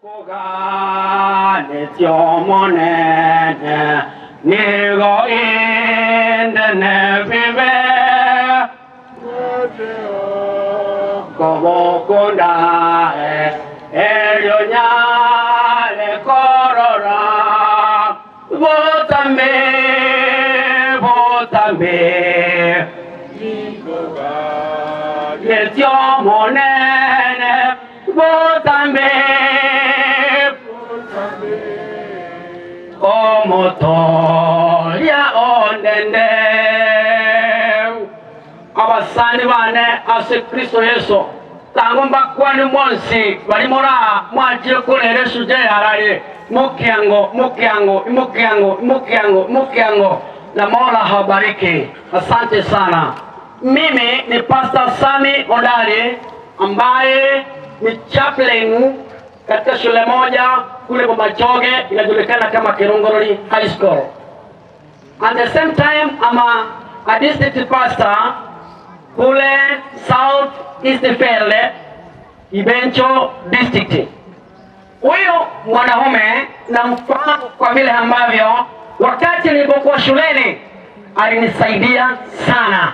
Kogane tiomonene nigo indene vive Kobokunda elio nyale korora Votambe Kogane tiomonene Votambe Omotoya ondende abasani bane ase Kristo Yesu tangomba kwani mwansi balimora mwajire kulere suje haraye mukiango na Mola habariki. Asante sana. Mimi ni Pastor Sami Odari ambaye ni chaplain katika shule moja kule Bomachoge inajulikana kama Kirongorori High School. At the same time I'm a district pastor kule South East Felde Ibencho district. Huyu mwanaume namfahamu kwa vile ambavyo wakati nilipokuwa shuleni alinisaidia sana.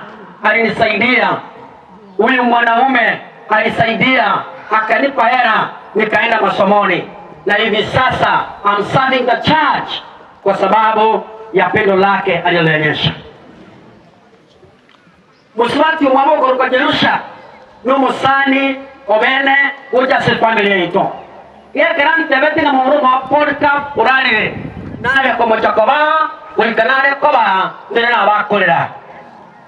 Huyu mwanaume alisaidia akanipa hela nikaenda masomoni, na hivi sasa I'm serving the church kwa sababu ya pendo lake alilonyesha. Muswati umwabo kwa Jerusha numusani obene uja se familia ito. Ia keran tebeti na muruma porka urani nawe kwa mochakoba ulikanare koba ndena abakolera.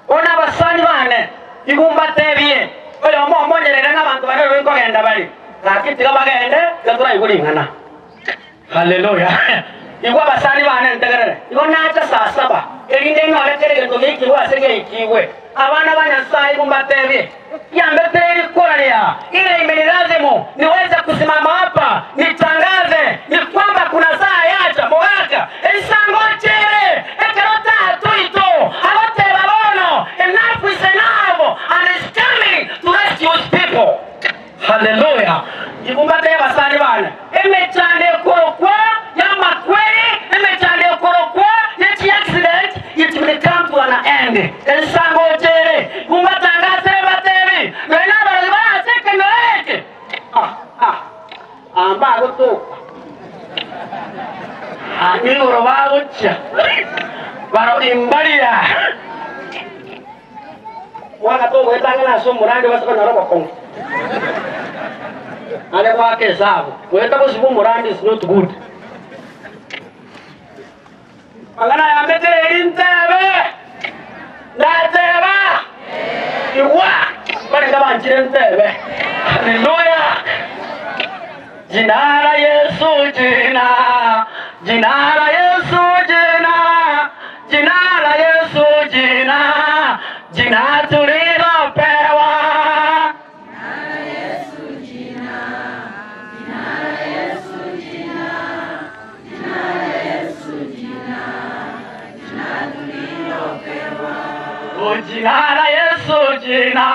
Ona basani bane igumba tebie oyo momo nyerere n'abantu bane rwiko genda bali lakini bagende gatura igulingana. Haleluya. Igwa basani bane ntegerere igo nacha saa 7 erinde ngole kerege to miki wasege ikiwe abana banyasaye kumbatebye yambeteri koralia ile imenilazimu niweze kusimama hapa nitangaze ni kwamba kuna saa yacha moaka isangochere ekerota tuito alote babono enough is enough and is coming to rescue his people. Hallelujah. Ikumbate basani bana emechande korokwa yama kweli emechande korokwa yeti accident it will come to an end. Isangochere kumbatangase batebi nena baliba sekenoleke amba goto ani orobagocha baro imbaria waka to wetangana so murande wasaka naroba kongo ale wake sabu weta ko sibu murande is not good angana yambete intebe nateba iwa bale kama ntebe. Haleluya. Jina la Yesu jina la Yesu jina la Yesu jina tulilopewa jina la Yesu jina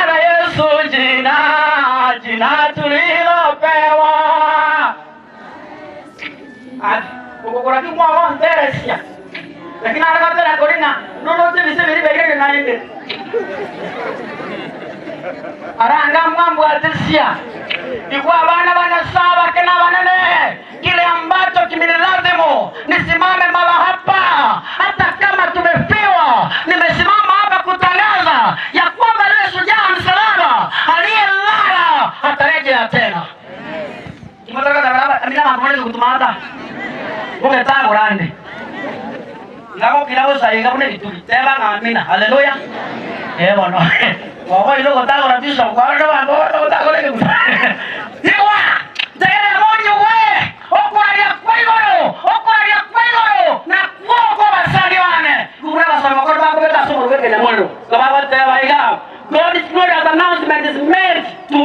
la Yesu jina tulilopewa. Kukukura kimwa wanteresia lakini anakatela kolina nonote bisebiri begere na inde aranga mwambu atesia ikwa bana saba kena banane kile ambacho kimenilazimu nisimame mala hapa hata kama tumefiwa nimesimama hapa kutangaza ya kwamba Yesu jana msalaba aliyelala atarejea tena. Kimataka dalala amina mambo kutumata ngobe tangu rande ngako kilao saiga bune bitutela na amina. Haleluya. Bono wao ile gotago na tisho kwa ndo bando gotago le diwa tele monyo we okwaria kwaigoro na kwoko basali wane kuna basali ko ba ko beta so ko kele mono ko ba ba te ba iga God is not as announcement is made to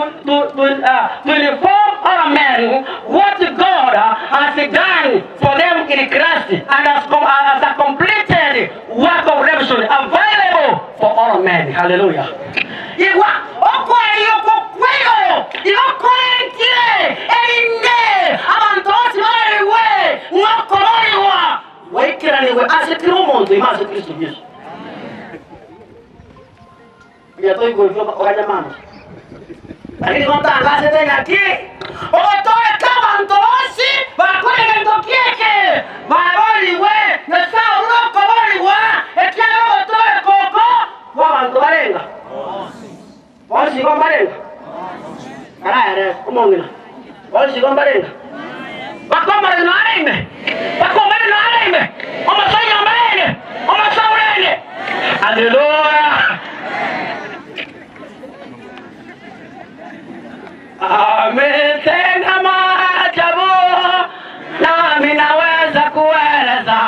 inform all men what God has done for them in Christ and has a completed work of redemption available for all men. Hallelujah. Igwa okwa to iko kwa jamaa. Lakini mtangaze tena ki otoe kama ntosi bakole ndokieke maboli we na sao roko boli wa ekialo otoe koko wa ndorenga bosi ko marenga ara kumongina bosi ko marenga bakoma no areme bakoma no areme omasanya mbele omasaurene haleluya. Ametenda maajabu nami naweza kueleza.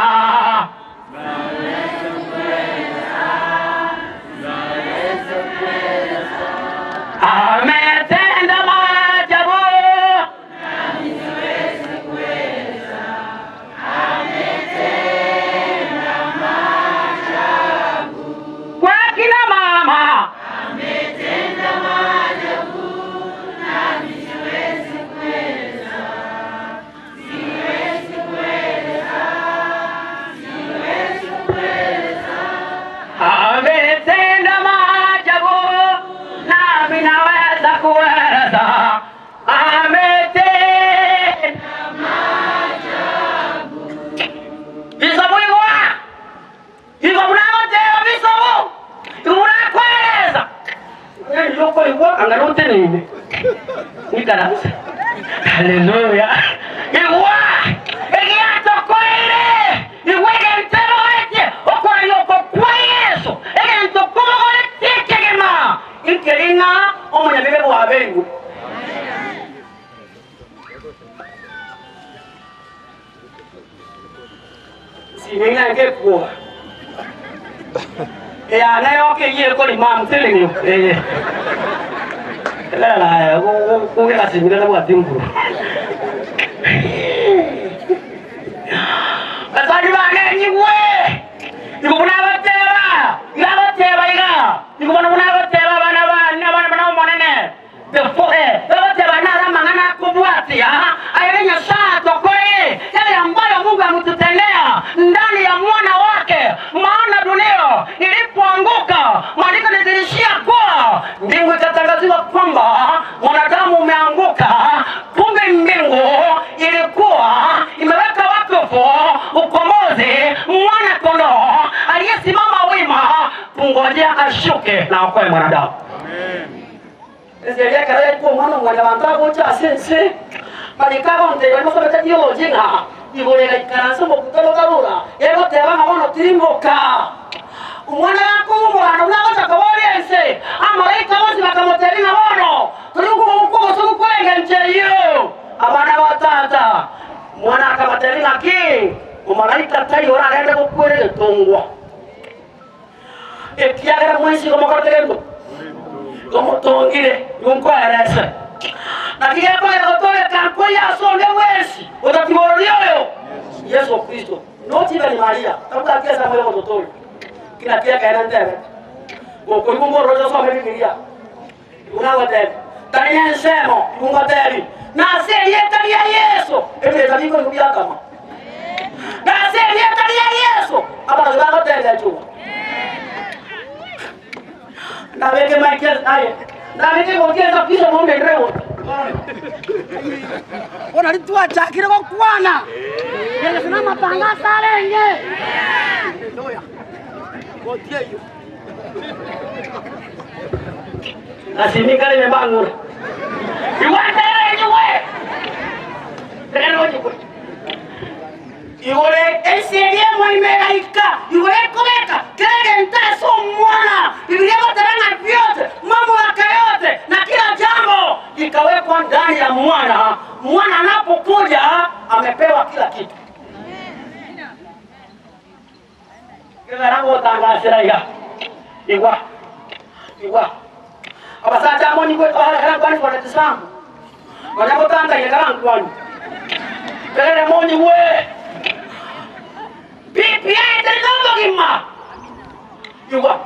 Ametenda maajabu nami naweza kueleza. Ametenda maajabu kwa kina mama. Ametenda maajabu ametenda maajabu nami naweza kueleza. Ametenda maajabu. Visomo hivyo mnaotenda visomo unakueleza. Ndio kwa angalote nini? Nikarasa. Haleluya. Iwa egiato koile. Iwege ntero ete okwayo kwa Yesu. Ege ntokumo ole tekegema. Inkeringa omunya bebe bwa bengu. Sinenga ngekuwa. Nayo ke yeye ko ni mam telingo. La kuke kasimira na bwa timburu. Asali bane niwe. Nikubona bateba. Ngabateba iga. Nikubona bateba bana monene. The foe. Bateba na mangana kubwati ha. Ayenya saa tokoe. Yale ambayo Mungu amtutendea ndani ya mwana wake. Maana dunia ilipoanguka, maandiko yanadhihirishia kuwa mbingu ikatangaziwa kwamba mwanadamu umeanguka. Kumbe mbingu ilikuwa imeweka wakfu ukombozi mwana kondoo aliyesimama wima kungojea ashuke na okoe mwanadamu. Amen. Ezelia kale kwa mwana wandago cha sense malikao ndio wanasema teolojia ibolega ikaransa mu kutalogabura yego teba mabono tirimboka umwana wako mwana unagota kabolense amalaika bose bakamoteri mabono turuko uko so kwenga ncheyo abana batata mwana akamateri ngaki umalaika tayo ora agenda kukwere tongwa ekiagera mwensi ko mokortegendo como tongire yunko arasa nakiya kwa yotoya kanko ya songe wesi utatiboroyo Yesu Kristo noti bali Maria kabla kesa moyo mtoto kila pia kaenda ndebe kwa kumbo rojo so Biblia unawa ndebe tania nsemo kungo ndebe na seri yetu ya Yesu ebe tabiko kubia kama na seri yetu ya Yesu aba zaba ndebe tu na weke Michael aye na weke ngogeza kisha muombe ndreo ona litua chakire kwa kwana yeye sana mapanga salenge ndoya ngotie hiyo asimika ile mbangu iwanda yewe tena wewe iwole eserie mwaimeraika iwole komeka kile ntaso mwana Biblia bataranga vyote mambo yake yote na kila jambo ikawekwa ndani ya mwana. Mwana anapokuja amepewa kila kitu. Kila rango tangasira igwa abasa jambo ni kwa hala kwani kwa tsamu wanapo tanga yakarangu kwani kile moni we pipi ya ndogo kima igwa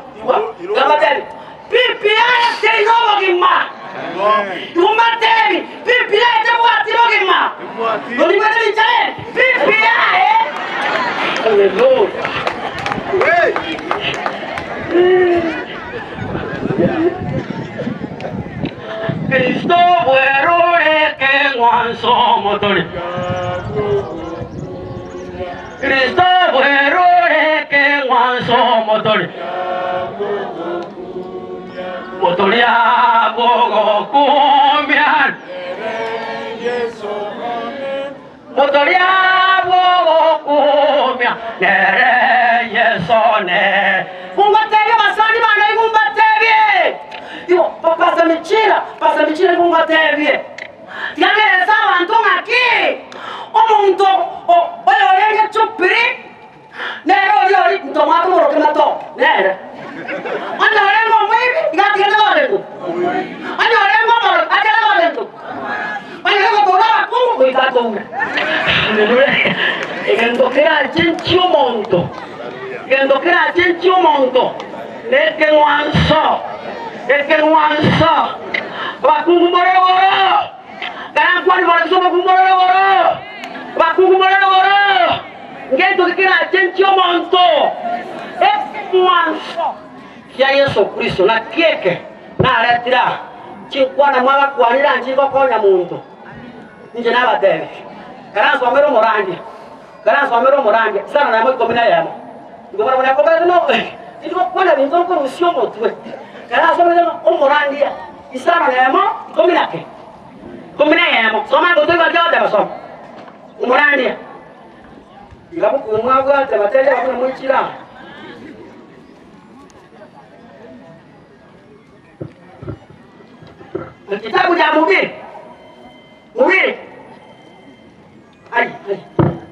kama tani pipi ya ndogo kima tumateni pipi ya ndogo kima ndio ni chale pipi ya haleluya. bwerure ke mwanso motori Kristo bwerure ke mwanso motori motori abogo kumya motori abogo kumya nere yesone kungatege masani bana kungatege yo pasa michira kungatege yale sawa antonga ki omuntu oyo yenge chupiri nero yo ntomato moro kemato nere anda rengo mwibi igati kenda walengo anda rengo moro akela walengo anda rengo tora kungu ikato unga igendokera chenchi monto neke nwanso bakungu mororo kana kwani barasoba kumororo bakungu mororo ngendo kira chenchi monto nwanso ya Yesu Kristo na kieke na aretira chinkwana mwaga kwanira njiko konya muntu nje nabatebe kana somero morandi sana na mwiko mina yamo ngomara mwana kobe no ndiko kwana bintu ko rusio motwe kana somero omorandi isana na yamo komina yamo soma goto ga jota baso omorandi ngabo kumwaga tabatele bakuna mwichira kitabu cha Mhubiri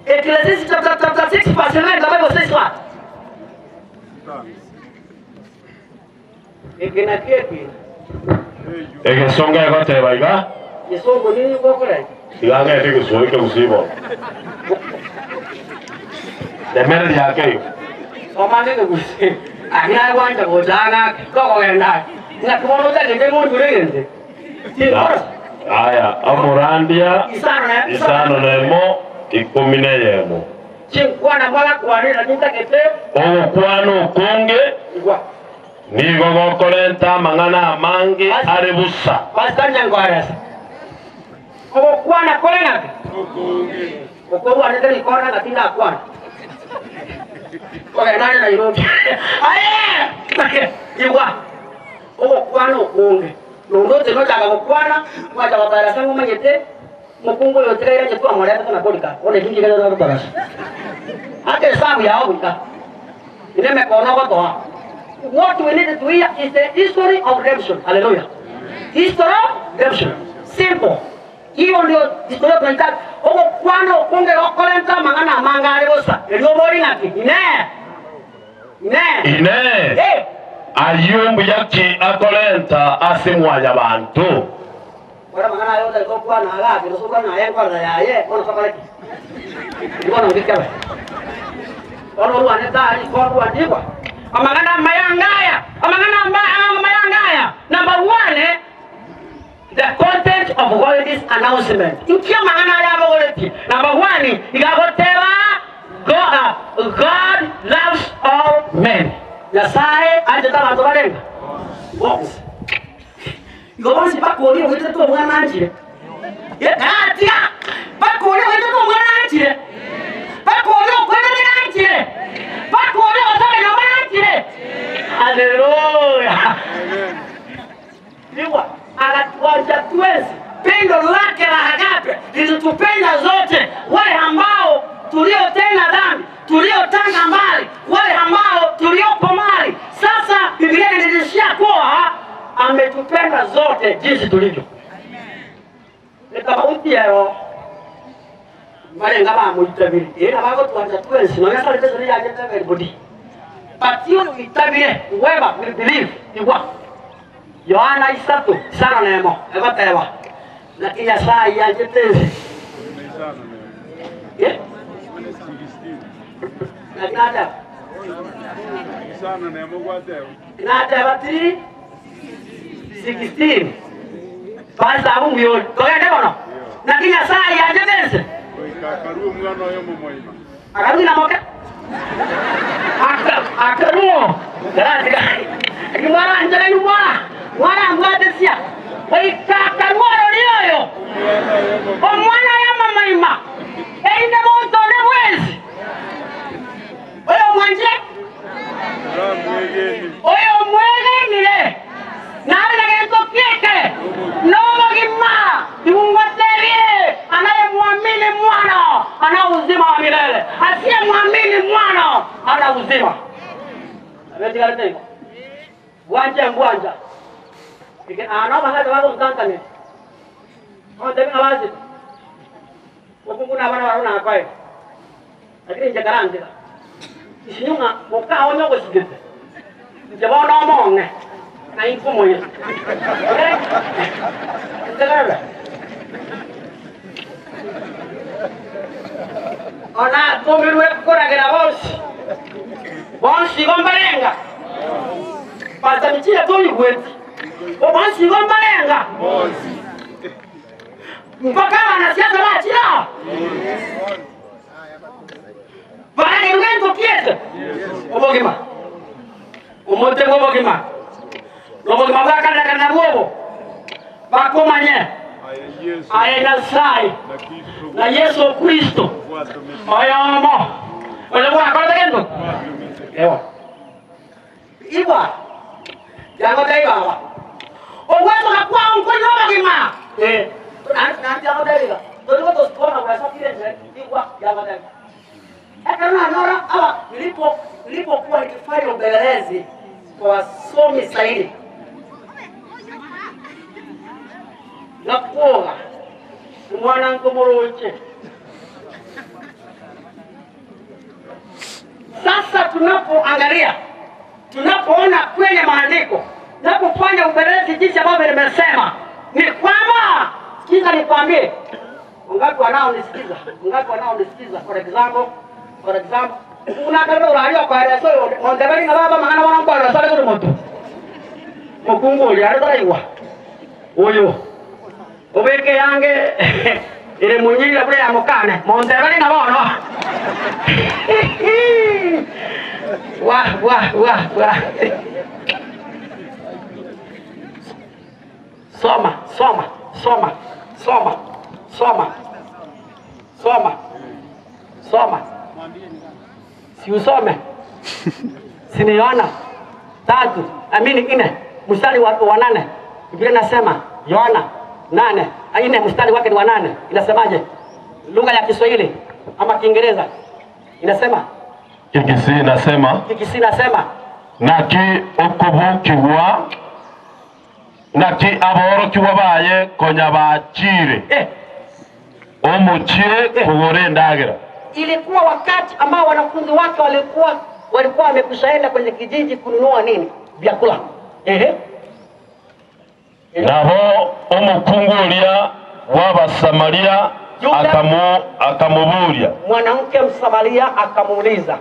Ecclesiastes chapter 6 verse 9, the Bible says what? Songa yote baiga. Yesongo nini kokore? Ilanga yake kusoika usibo. Demere yake. Omane ne kusi. Akina wanja bojana koko genda. Na kumono ta ngende mo durende. Aya, amurandia isano nemo ikumine yemo. Chinkwana mwala kwanira nyitakete. Okwano konge. Nigo gokolenta mangana amangi arebusa. Bastanya ngwarasa. Okwana kolena. Okwa nende ikona ngatinda akwana. Oke nani na irobi. Aye. Iwa. Okwano konge. Nondote no chaka kokwana kwa chaka para sangu manyete mukungu yote kaya nyetu amore hata na kodika one kingi kana na barasa ate sabu ya obika ine me kono ko to what we need to hear is the history of redemption. Hallelujah. History of redemption, simple. Hiyo ndio historia tunataka huko kwano kunge okolenta mangana mangale bosa ndio bori ngati ine Ayumbu yaki akolenta asimwanya bantu. Wala mangana yote ko kwa na ala kilo so kwa na ye kwa ya ye ono sakaleki. Ngono ngikaba. Ono ruane tari kwa kwa ndikwa. Amangana mayangaya. Number 1 the content of all this announcement. Inkia mangana ya bogoleti. Number 1 igagoteba God loves all men. Yasaye ajeta bantu barenga. Box. Igobonsi bakoli wete to mwana anjire. Ye katia. Bakoli wete to mwana anjire. Bakoli okwete anjire. Bakoli osale no anjire. Haleluya. Ndiwa anatuacha tuwezi. Pendo lake la agape lilitupenda zote, wale ambao tuliotenda dhambi, tuliotanga mbali, wale ambao tuliopo mali. Sasa Biblia inadhihirishia kuwa ametupenda zote jinsi tulivyo. Nikabauti yao wale ngaba muitabiri ina bago tuacha tuwezi no yasa lezo ya jeta body. But you itabire whoever will believe in what Yohana 3 sana nemo egotewa lakini saa ya jetezi lakini hata sana nemo gwatewa nata batri 16 basa abu myo toyende bono lakini saa ya jetezi kakaru mwana yo momoima akaruna moka akaruo garanga ni mwana njere ni mwana mwate sia wai kakaruo rio tena bwanja ikin ana mahali wako mtantani ndio ngawazi Mungu na bana waruna kwae lakini njakaranje isinyunga mukao nyoko sigete njabona omonge na infumo yesu njakarala ona tumirwe kuragira bonsi gombarenga pata michira tuli kweti bonsi gombarenga mpaka wanasiasa wachira bana ngento kieta obogima umote obogima bakana bobo bakomanye ayena sai na Yesu Kristo ayamo ole bwana kwa tendo ewa iwa yango dai baba owezo kwa onkono obogima nanti yango dai ga ndio to skona kwa sababu ile iwa yango dai akana nora awa nilipokuwa nikifanya upelelezi kwa wasomi zaidi na kuoga mwanangu moroche. Sasa tunapoona kwenye maandiko, tunapofanya upelelezi jinsi ambavyo nimesema, ni kwamba sikiza nikwambie, wangapi wanaonisikiza? For example, unataka uradio kwa reso ondebeli na baba mangana wana kwa reso le moto. Mukungu ya reta iwa. Oyo. Obeke yange ile munyira bure amukane. Mondebeli na bana. Wah. Soma. Si usome. Siniona 3 mstari wa 8. Biblia inasema Yohana 8 mstari wake ni wa 8. Inasemaje? Lugha ya Kiswahili ama Kiingereza inasema Kikisi inasema naki okubukiwa naki aborokiwa baye konya bachire omuchire kugore ndagira. Ilikuwa wakati ambao wanafunzi wake walikuwa wamekushaenda kwenye kijiji kununua nini? Vyakula. Naho omukungulia w'Abasamaria akamubulia. Mwanamke Msamaria akamuuliza.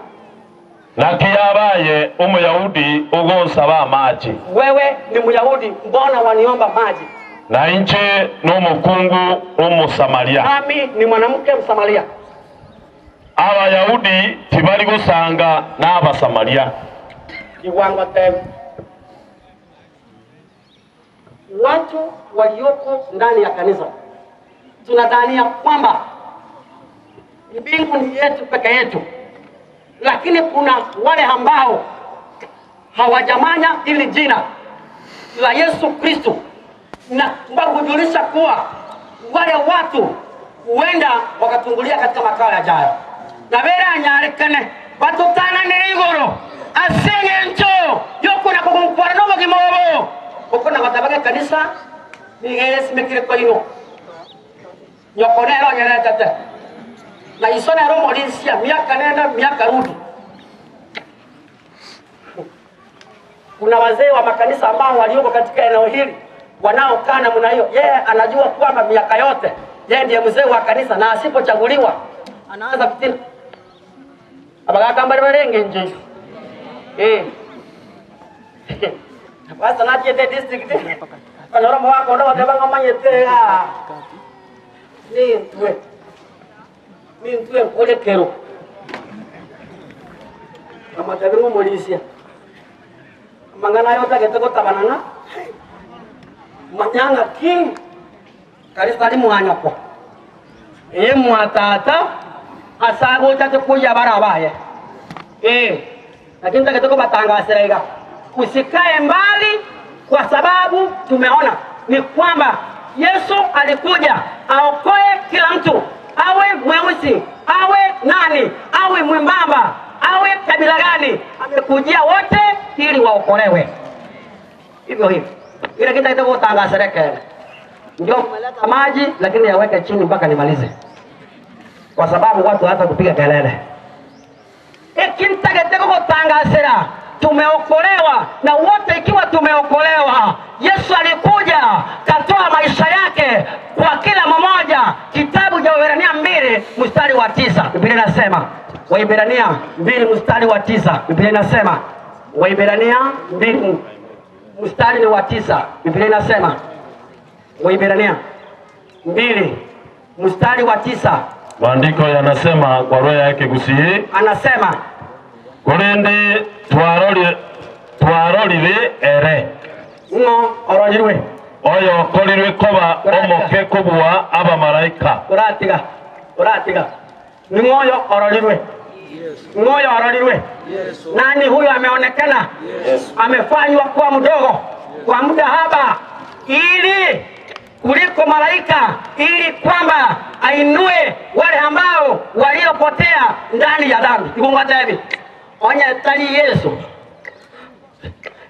Naki yabaye Umuyahudi ugonsaba amaji. Wewe ni Myahudi, mbona waniomba maji? Na inche n'omukungu Umusamaria. Nami ni mwanamke Msamaria. Abayahudi tibali gusanga n'Abasamaria. Iwango tem. Watu walioko ndani ya kanisa tunadhania kwamba mbingu ni yetu peke yetu, lakini kuna wale ambao hawajamanya ili jina la Yesu Kristo, na kujulisha kuwa wale watu huenda wakatungulia katika makao yajayo. Na vera nyarekane batutana nirigoro asenge ncho yoko na kukumpara no bagimobo ukona batabage kanisa nigere simekire ko ino nyokonero nyere tete na isona ro molisia miaka nenda miaka rudi. Kuna wazee wa makanisa ambao walioko katika eneo hili wanaokaa namna hiyo. Yeye anajua kwamba miaka yote yeye ndiye mzee wa kanisa, na asipochaguliwa anaanza kutina abagakambari barenge nje basa na tiete district kanora mwa kondo wadeba ngomanyete ni ntwe kole kero kama tabiru molisia mangana yota getego tabanana manyanga king kanisa ni mwanyako mwatata asago tate kuja barabaye lakini taketoko batangasirega usikae mbali, kwa sababu tumeona ni kwamba Yesu alikuja aokoe kila mtu, awe mweusi, awe nani, awe mwembamba, awe kabila gani, amekujia wote ili waokolewe. Hivyo hivyo ile kita itakotangaza serikali ndio mmeleta maji, lakini yaweke chini mpaka nimalize, kwa sababu watu hata kupiga kelele. Ikintageteko kutangaza tumeokolewa na wote. Ikiwa tumeokolewa, Yesu alikuja katoa maisha yake kwa kila mmoja. Kitabu cha Waebrania 2 mstari wa 9 Biblia inasema, Waebrania 2 mstari wa 9 Biblia inasema, Waebrania 2 mstari wa 9 Biblia inasema, Waebrania 2 mstari wa 9. Maandiko yanasema kwa roho yake gusiye, anasema kurende twarorire ere ngo orojirwe oyo korirwe koba omoke kubwa abamalaika. uratiga ni ngoyo orojirwe, ngoyo orojirwe. Nani huyo ameonekana? Amefanywa kuwa mdogo kwa muda haba, ili kuliko malaika, ili kwamba ainue wale ambao waliopotea ndani ya dhambi. Ikungata hivi onye tali Yesu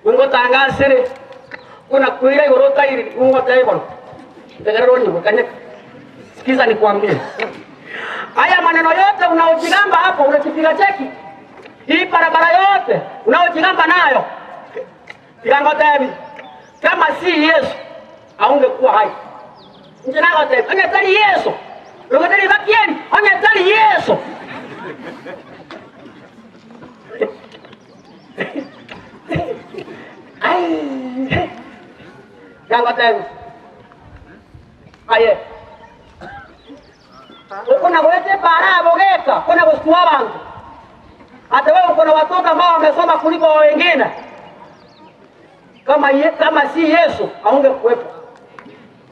ungotangasire kuna kuila yorota ili ungota hivi ndegaroni wakanye. Sikiza nikwambie, haya maneno yote unaojigamba hapo, unakipiga cheki hii barabara yote unaojigamba nayo, ikangota hivi kama si Yesu aungekuwa hai. Njina ngote onye tali Yesu lokoteli bakieni onye tali Yesu. Jangote aye ukuna wete para bogeka kuna kusuwa bantu. Hata wewe uko na watoto ambao wamesoma kuliko wengine. Kama si Yesu aungekuwepo.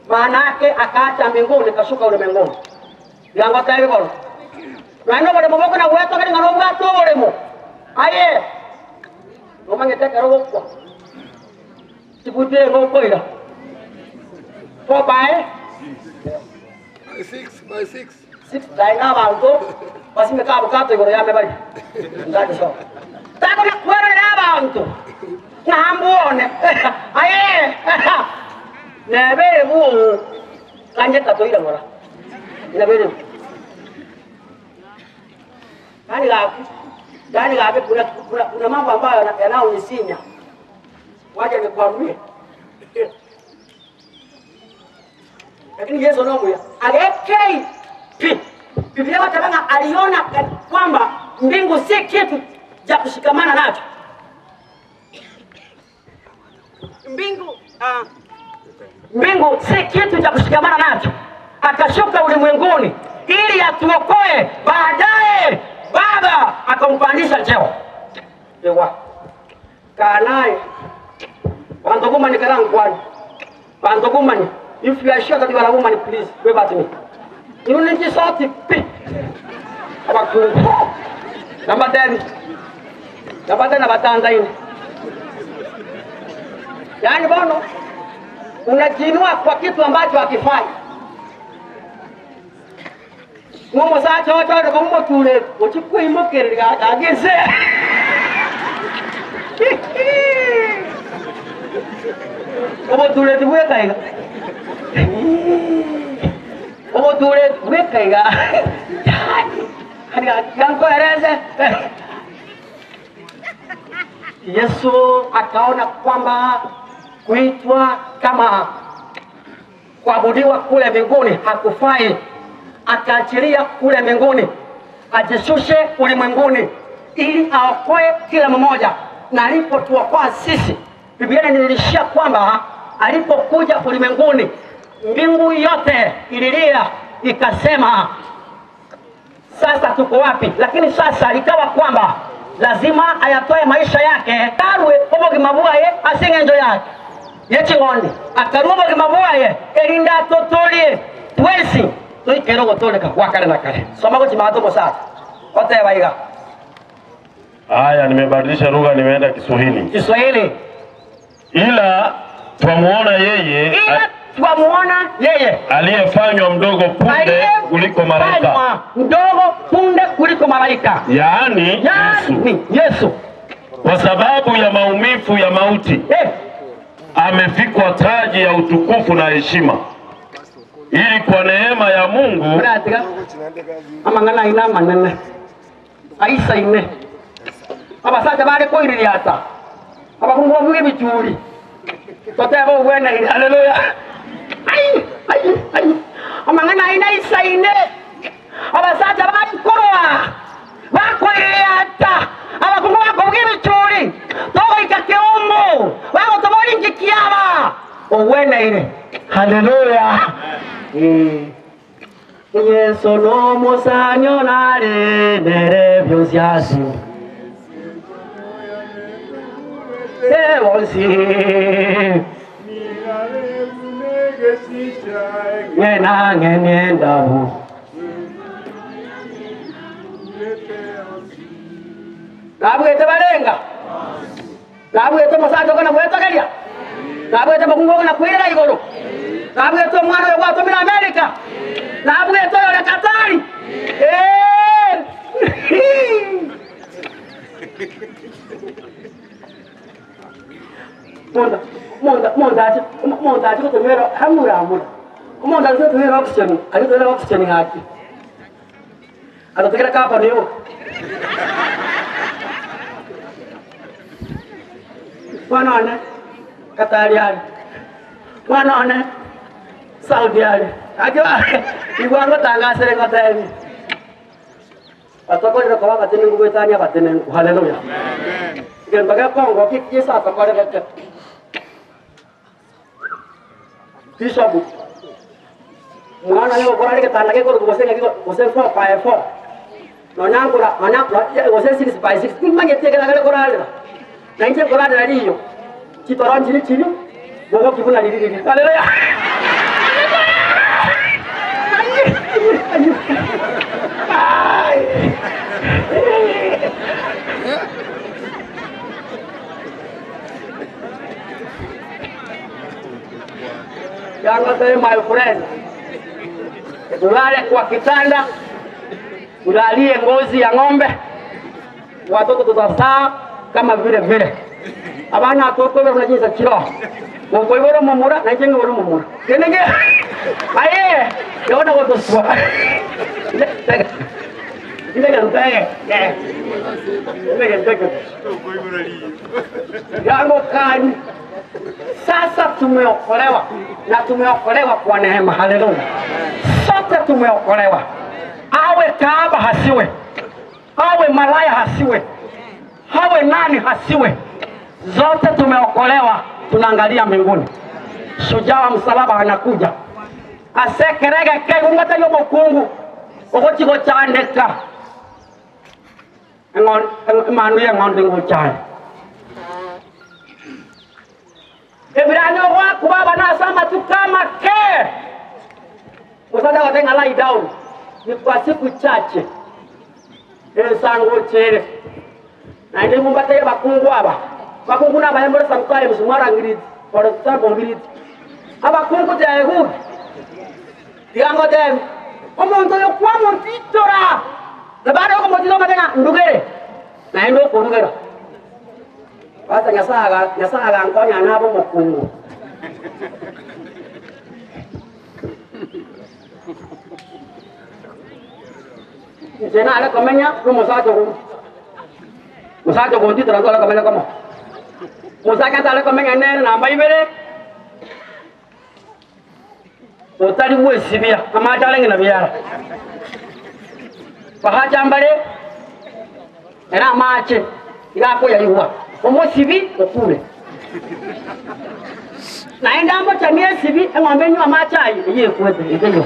Maana yake akaacha mbinguni kashuka ulimwenguni. Jangote hivi bwana. Ndio bado mbona kuna wetu kali ngano ngato olemo. Aye umangeteka roho kwa sibute ngoko ila 4 by 6 daina bantu basi meka bukato igoro yame bali ndani so tako na kwero na bantu na ambuone aye nebe bu kanje tato ila ngora nebe Dani gabe kuna mambo ambayo yanaonisinya. Waje nikwambie. Lakini Yesu nomuya alekei Biblia watabanga aliona kwamba mbingu si kitu cha kushikamana nacho. Mbingu si kitu cha kushikamana nacho. Akashuka ulimwenguni ili atuokoe. Baadaye Baba akampandisha cheo. Ewa. Kanaye. Bandogumani karang kwani. Bandogumani. If you are sure that you are a woman, please wave at me. You need to sort it. Number 10. Number 10 abatanda ini. Yaani bono unajinua kwa kitu ambacho hakifai. Ngomo sa chocho ndo ngomo tule ochikwe imokerega ageze. Ngomo tule tibuye kaiga. Ngomo tule tibuye kaiga. Hani yanko ereze. Yesu akaona kwamba kuitwa kama kuabudiwa kule mbinguni hakufai. Akaachilia kule mbinguni ajishushe ulimwenguni ili aokoe kila mmoja. Na alipotuokoa sisi, Biblia inanilishia kwamba alipokuja ulimwenguni mbingu yote ililia ikasema sasa tuko wapi? Lakini sasa ikawa kwamba lazima ayatoe maisha yake. Karwe obo kimabuaye asingenjo yake yechingoni akarubo kimabuaye elinda totolie twesi tuikero gotoleka wakale na kale. Soma kwa chimato sasa wote waiga. Haya, nimebadilisha lugha, nimeenda Kiswahili. Kiswahili. Ila twamuona yeye Tukamuona yeye aliyefanywa mdogo punde kuliko malaika. Mdogo punde kuliko malaika. Yaani Yesu. Kwa sababu ya maumivu ya mauti amevikwa taji ya utukufu na heshima, ili kwa neema ya Mungu amangana ina manene aisa ine abasaja bari koiririata abakungu obuge bichuri totebo wena. Haleluya. Ai amangana ina isa ine abasaja bari korwa bakoiririata abakungu obuge bichuri togo ikakeomo bako tobori ngikiaba owena ine. Haleluya. Yesu no musanyo nare nere byosiasi ewosi ngena ngendabu nabwete balenga nabwete musato kana bweta kalya nabwete bakungo kana kwira igoro nabwete mwana yo gwatumira Amerika nabwete yo le Katari Monda ati kutumira hamura Monda ati kutumira oxygen ati kutumira oxygen ngaki atotekera kapa niyo mwana Katari ali mwana Saudi ali ajwa igwango tangasere ngoteni atoko ndo kwa batene ngubetania batene. Haleluya. Amen. Ngen baga kongo kikisa atokore bete Bishop mwana leo bora ke tanda ke ko gose 4x4 no nyangura gose 6x6 kimanye tekela kale korale na nje korale raliyo chitoranjiri chiri bogo kibuna lili. Haleluya. Yangu tayari my friend, ulale kwa kitanda, ulalie ngozi ya ng'ombe, watoto tutazaa kama vile abana atoko bero najisa chiro ngo iboro mumura na chenga boro mumura kenenge aye yona goto swa ile ntaye ile ntaye yango kani. Sasa tumeokolewa na tumeokolewa kwa neema. Haleluya. Sote tumeokolewa. Awe kaaba hasiwe, awe malaya hasiwe, awe nani hasiwe, zote tumeokolewa. Tunaangalia mbinguni, shujaa wa msalaba anakuja asekerega kai ungata yo bokungu ogochigo chandeka ngon manuye ngondi ngochai Ebiranyo wako baba na sama tu kama ke usada watenga lie down ni kwa siku chache sango chere na ile mumbate bakungu aba bakungu na bayambora samkaye musumara ngiridi for example ngiridi abakungu ja ehud diango dem omonto yo kwa montitora na bado ko motilo matenga ndugere na endo ko ndugera bata nyasaga ngonya nabo mukungu jena ala komenya no musajo ko nditra ala komenya kama musaka ala komenya nene na maibere otali mwesibia amata alenga na biara bahaja mbale era mache ilako yaiwa omosibi okule naenda ambo chamia sibi ng'ombe nywa machai iye kwete ikeyo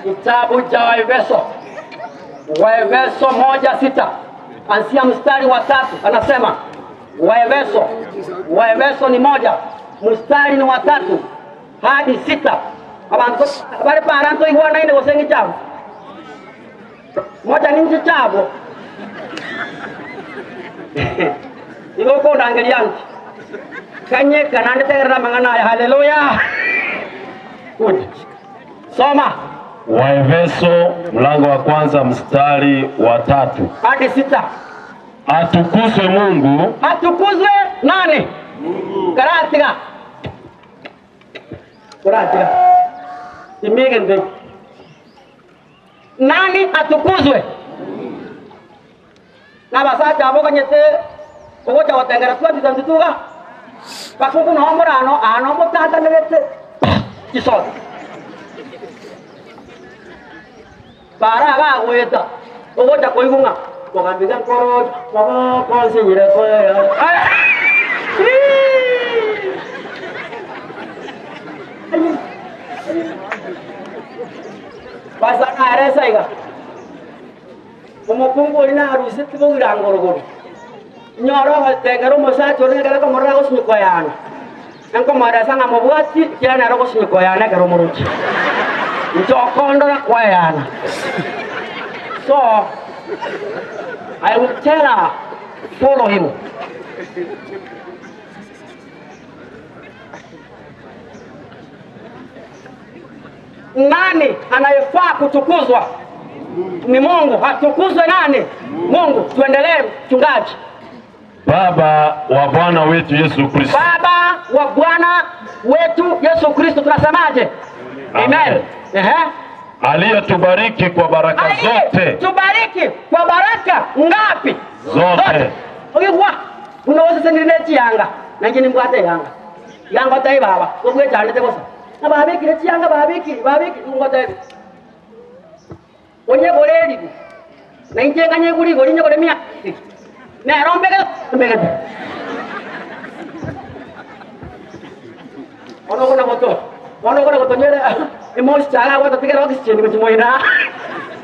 kitabu cha Waefeso 1:6 ansia mstari wa 3 anasema Waefeso ni 1 mstari ni wa 3 hadi 6 abantu bari paranto igwana ine gosengi chabo moja ninji chabo igo ko ndangeli yanti kanye kanande tegera mangana ya haleluya. Good. Soma Waefeso mlango wa kwanza mstari wa 3 hadi 6. Atukuzwe Mungu. Atukuzwe nani? Mungu. Karatiga. Karatiga. Imegende. Nani atukuzwe? Na basata aboka nyete ogocha watengera tu ndizanzituga. Bakungu no omorano ano motata negete. Kisot. Para ga weta. Ogocha koigunga. Kogambiga koro baba konse nyire ko ya. Basa na aresa iga. Umukungu ina harusi tibo irangorogoro. Nyoro batengero mosacho ne kala komora go sinyiko yana. Enko mara sanga mobwati kiana ro go sinyiko yana karo moruchi. Njokondo na kwa yana. So I will tell her, follow him. Nani anayefaa kutukuzwa? Ni Mungu. Atukuzwe nani? Mungu. Tuendelee mchungaji. Baba wa Bwana wetu Yesu Kristo. Baba wa Bwana wetu Yesu Kristo, tunasemaje? Amen. Aliyetubariki kwa baraka zote. Tubariki kwa baraka ngapi? Zote. Ogiwa, unaweza sendineti yanga. Nanjini mbwate yanga. Yanga tai baba. Ogwe chande te kosa. Na babiki leti yanga babiki ngote. Onye boreli. Na injenga nyeguri gori nyegore mia. Na rombega mbega. Ono kuna moto. Ono kuna moto nyere. Emosi chala wata tikera oxygen ko moina.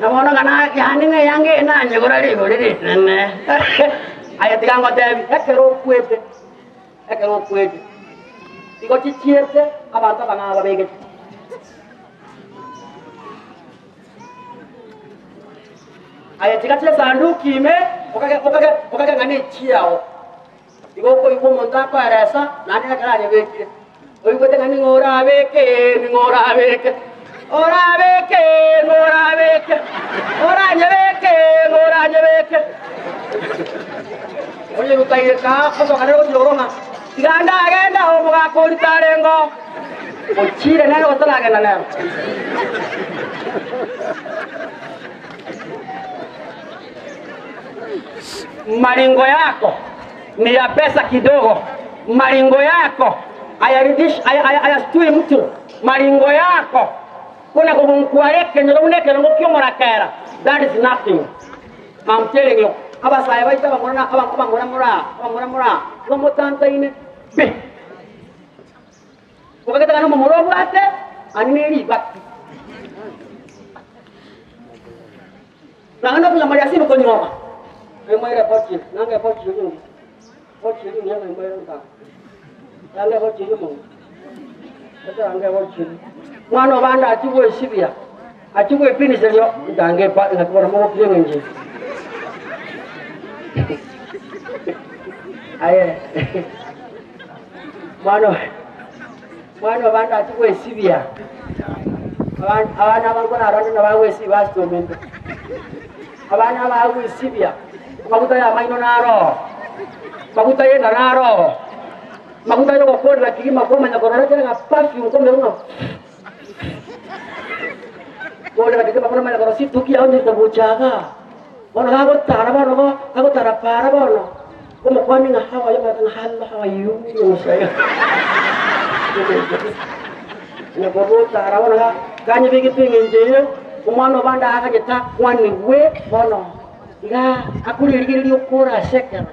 Na mono kana yani nge yange na nyegora ri gori ne. Aya tikango tebi ekero kwete. Ekero kwete. Iko chichierte abantu bana babege. Aya tikatile sanduki ime okage ngane chiao. Iko ko iko monta paresa nani kala nyebekire. Oiko te ngani ngora beke. Ora beke. Ora nyebeke. Oye rutaireka koso kanero joroma. Tiganda agenda omuga ko litarengo. Ochire nene otala agenda nene. Maringo yako ni ya pesa kidogo. Maringo yako ayastui mtu. Maringo yako kuna kumkuareke nyoromneke ngokyo morakera. That is nothing. I'm telling you. Aba saya baita bangora mora. Como tanta ine. Be. Porque te ganamos moro bate, aneri bakti. Nangano kula mariasi ko nyoma. Ay mayra pochi, nanga pochi yun. Pochi yun yang mayra ta. Nanga pochi yun. Ata nanga pochi. Mano banda atiwe sibia. Atiwe finish leo, ndange pa ngakora mo kile nje. Aye. Mano banda atiwe sibia. Abana bangona arana nabawe sibas tomendo. Abana bawe sibia. Maguta ya maino naro. Maguta ya naro. Maguta ya kokora lakini makoma nyakorora tena perfume kombe una. Kole bakite makona manyakoro situki ya onye tabuchaga. Bono gago tara bono gago tara para bono. Como kwani nga hawa ya matang hal hawa yu saya. Nya bobo tara bono ga kanyi bigi pingenje umano banda akajeta kwani we bono. Iga akulirigiri ukora second.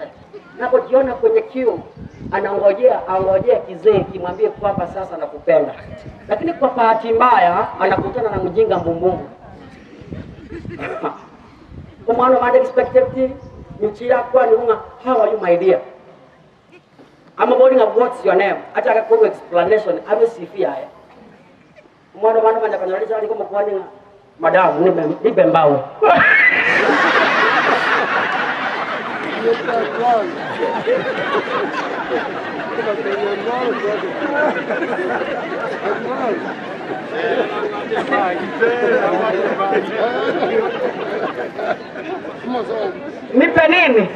Napojiona kwenye kiu angojea kizee kimwambie kwamba sasa nakupenda. Lakini kwa bahati mbaya anakutana na mjinga mbumbumbu. Umano banda expected mchira kwa ni unga how are you my dear? I'm about what's your name? Acha kwa explanation amesifia haya. mwana manja kanalisha aliko mkwani madamu ni bembao. Nipe nini?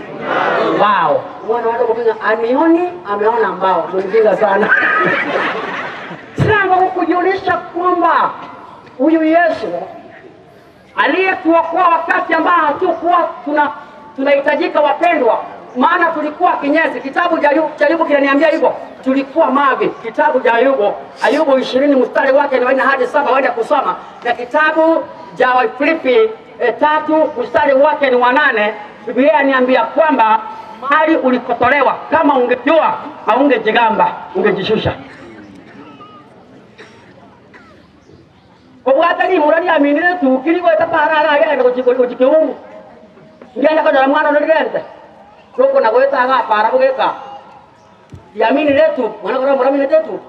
Mbao. Mwana wako kupinga amioni, ameona mbao. Mjinga sana. Sasa kukujulisha kwamba huyu Yesu aliyetuokoa wakati ambao hatukuwa tunahitajika wapendwa, maana tulikuwa kinyesi. Kitabu cha Ayubu kinaniambia hivyo, tulikuwa mavi. Kitabu cha Ayubu 20 mstari wake ni 4 hadi 7, waenda kusoma. Na kitabu cha Wafilipi 3 mstari wake ni 8, Biblia inaniambia kwamba hali ulikotolewa, kama ungejua haungejigamba, ungejishusha. Kwa hata murani aminire tu kiligo etaparara agenda kuchikiungu. Ngenda kwa mwana ndigende. Roko na goeta aga para bugeka. Yaminire tu, mwana kwa mwana minete tu.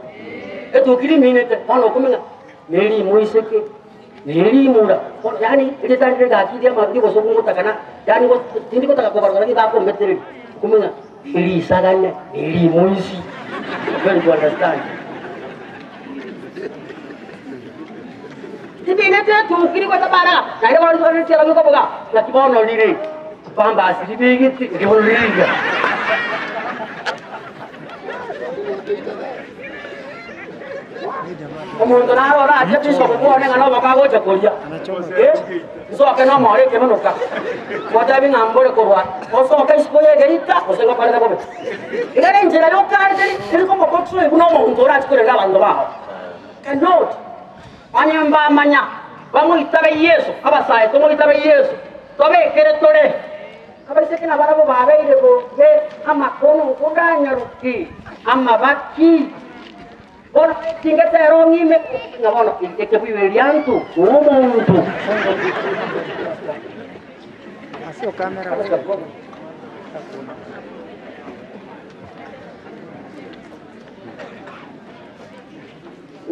Etu kili minete, ono kuminga. Neli muiseke. Neli mura. Yani ile tande ga kidia ma ndi bosokungu takana. Yani ko tindi ko taka ko baranga ga ko metere. Kuminga. Ili saganya, ili muisi. Very to understand. Ibinete tukiri kwa tabara na ile watu wanacheza ngoko boga na kibono lile pamba asibigiti kibono lile omuntu naro ra jepiso kuone ngano bakago chakolia so akena mare ke manoka wata bi ngambole korwa oso ka isikoye gerita osenga pale na bobe ile njira yo kare ile ko bokso ibuno muntu ra chikore la bando bao cannot anyamba amanya bamwitabe Yesu abasaye tumwitabe Yesu tobe kere tore abaiseke na barabo babeire bo be amakono kudanya ruki amabaki bona tingete rongime ngabona ikeke bibeliantu umuntu asio kamera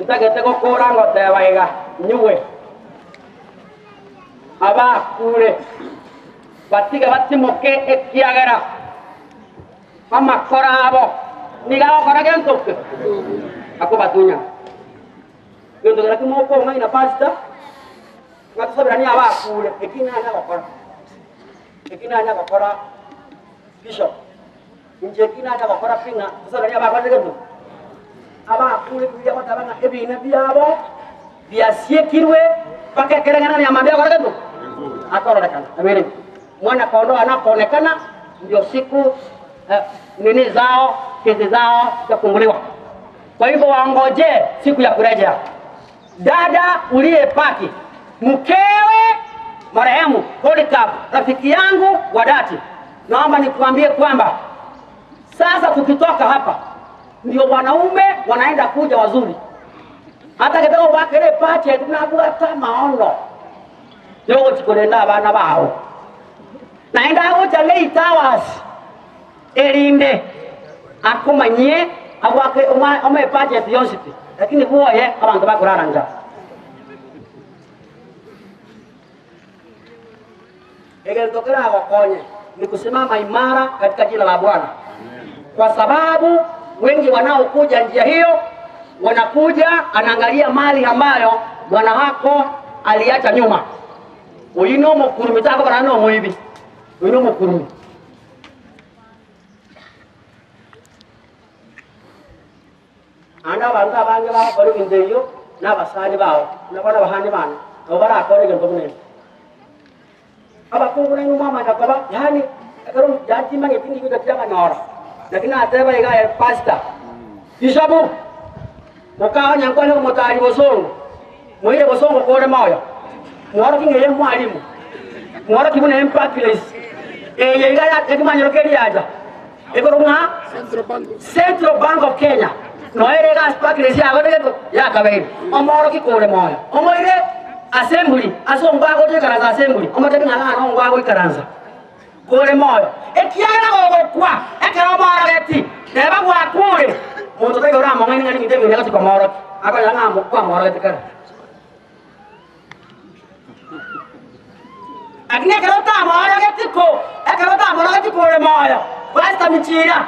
utagete gukura ngote baiga nyuwe abakure batiga batimoke ekiagara amakora abo nigao kora gentoke ako batunya gendo gara kimoko ngai na pasta ngatusabira ni abakure ekina anya gukora bishop nje kina anya gukora pinga tusabira ni abakore gendo abakure kuya batabanga ebine byabo byasiekirwe paka kerengana ya mambia kwa gendo atorolekana abere mwana kondo anapoonekana ndio siku nini zao kesi zao zitafunguliwa. Kwa hivyo waongoje siku ya kurejea. Dada uliyepaki mkewe marehemu Polycarp, rafiki yangu wa dhati, naomba nikuambie kwamba sasa tukitoka hapa ndio wanaume wanaenda kuja wazuri. Hata kitaka wakele pache tunabwata maono yogo chikolenda abana bao naenda kuja late hours elinde akomanye abwake ome pache theosity lakini boye abantu bakuraranja tokera wakonye ni kusimama imara katika jina la Bwana, kwa sababu wengi wanaokuja njia hiyo wanakuja anaangalia mali ambayo bwana wako aliacha nyuma. Uino mkurumi tako kana no mwibi. Uino mkurumi. Anda banga bange ba ko indeyo na basani bao. Na bana bahani bana. Obara ko ni gento ne. Aba ko ngene mama na baba yani akaro jaji mangi tingi ko dakya ngora. Lakini ateba iga pasta. Isabu mukawa nyankole mutari bosongo mwire bosongo kore moyo mwaro kingeye mwalimu mwaro kibune empathless yega ya ekimanyiro keri aja ekorunga Central Bank of Kenya no erega empathless ya godego ya kabei omoro kikore moyo omoire assembly asomba gote karaza assembly omote ngana no ngwa ikaranza kore moyo ekiana gogokwa ekero moro geti neba gwa kure muntu tega ora monga ngani ngite ngaka kwa moro aka yanga mo kwa moro tekara Lakini karota moyo getiko, karota moyo getiko le moyo. Basta michira.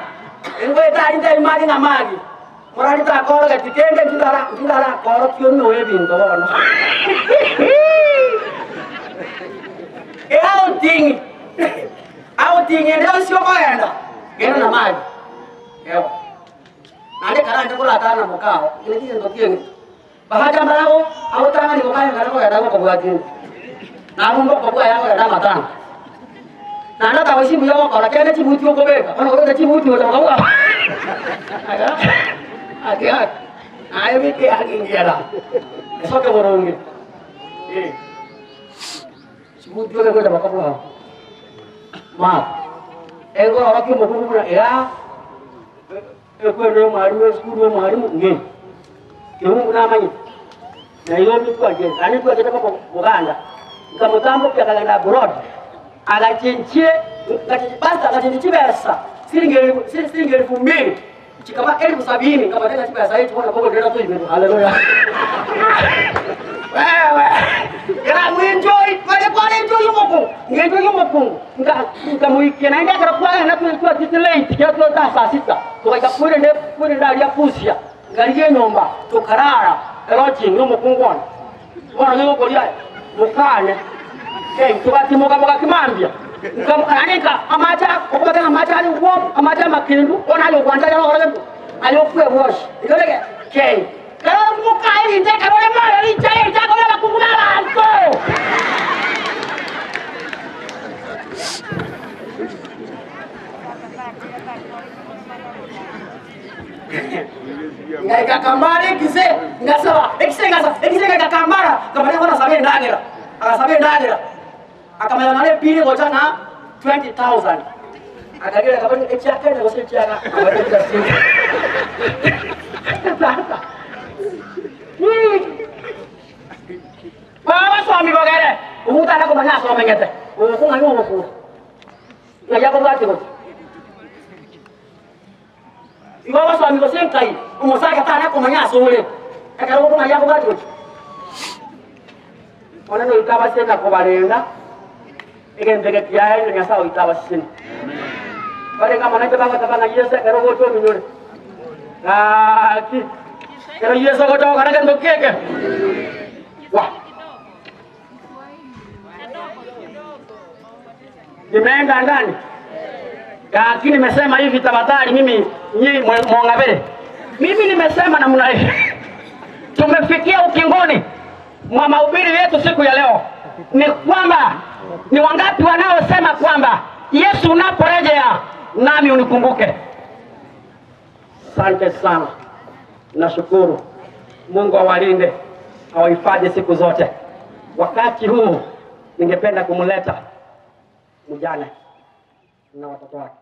Engwe ta inda imali na magi. Morali ta koro getikenge ndara koro kionu we bingo wono. Outing ndio sio kwenda. Gena na magi. Ewa. Nande karanja kula tana mukao. Ile ndio kiengi. Bahaja marao au tanga ni mukao ngara ya dago kwa jini. Na mungu kwa yao ya dama tanga. Na nda tawishi myo kwa kene chibuti ko beka. Ono ko chibuti wala kwa. Aga. Ayo bike agingira. Soke borongi. Chibuti ko ko dama kwa. Ma. Ego awaki mukuru na ya. Ego mari skuru mari ngi. Kiungu na manyi. Na hiyo mtu aje. Ani kwa kitaka kwa Uganda. Kama tambo pia kala na broad. Agachinchie basta agachinchie pesa. Silingi elfu mbili. Chikama 70,000 kama tena pesa hii tuona kwa ndio tu hivyo. Haleluya. Wewe. Kila enjoy, kwa enjoy yumoko. Enjoy yumoko. Nikamuikia naenda kwa na kwa late kia tu saa 6. Tukaja ndani ya pusia. Ngalie nyumba tukarara lodging yumoko ngona. Bwana yuko lia mukane. Tukati moga kimambia. Nikanika amacha okubaka amacha ali wo amacha makindu ona yo kwanja yo ora ndu ayo kwe wash ilolege kei kala mukai nje karole mara li chai chako la kukula anko ngai kambare kise ngasaba ekise kambara kamare kona sabe ndagira akasabe ndagira akamala nale pili ngoja na 20,000 akagira kabani echiaka na gosi echiaka abadilika singi baba swami bagare umuta na kumanya swami ngete ukunga ni umuku na yako ngati ko baba swami gosi nkai umusaka tana kumanya swole akaro ukunga yako ngati ko ona no ikaba sena ko barenga igentege kiyaye ngasa uitaba sini bare kama naje banga tabanga yesa karo goto minyore ki karo yesa goto kana kan dokeke wa nimeenda ndani lakini nimesema hivi tafadhali mimi nyinyi mwangabele mimi nimesema namna hii tumefikia ukingoni mwa mahubiri yetu siku ya leo ni kwamba ni wangapi wanaosema kwamba Yesu unaporejea nami unikumbuke. Asante sana. Nashukuru. Mungu awalinde, awahifadhi siku zote. Wakati huu ningependa kumleta mjane na watoto wake.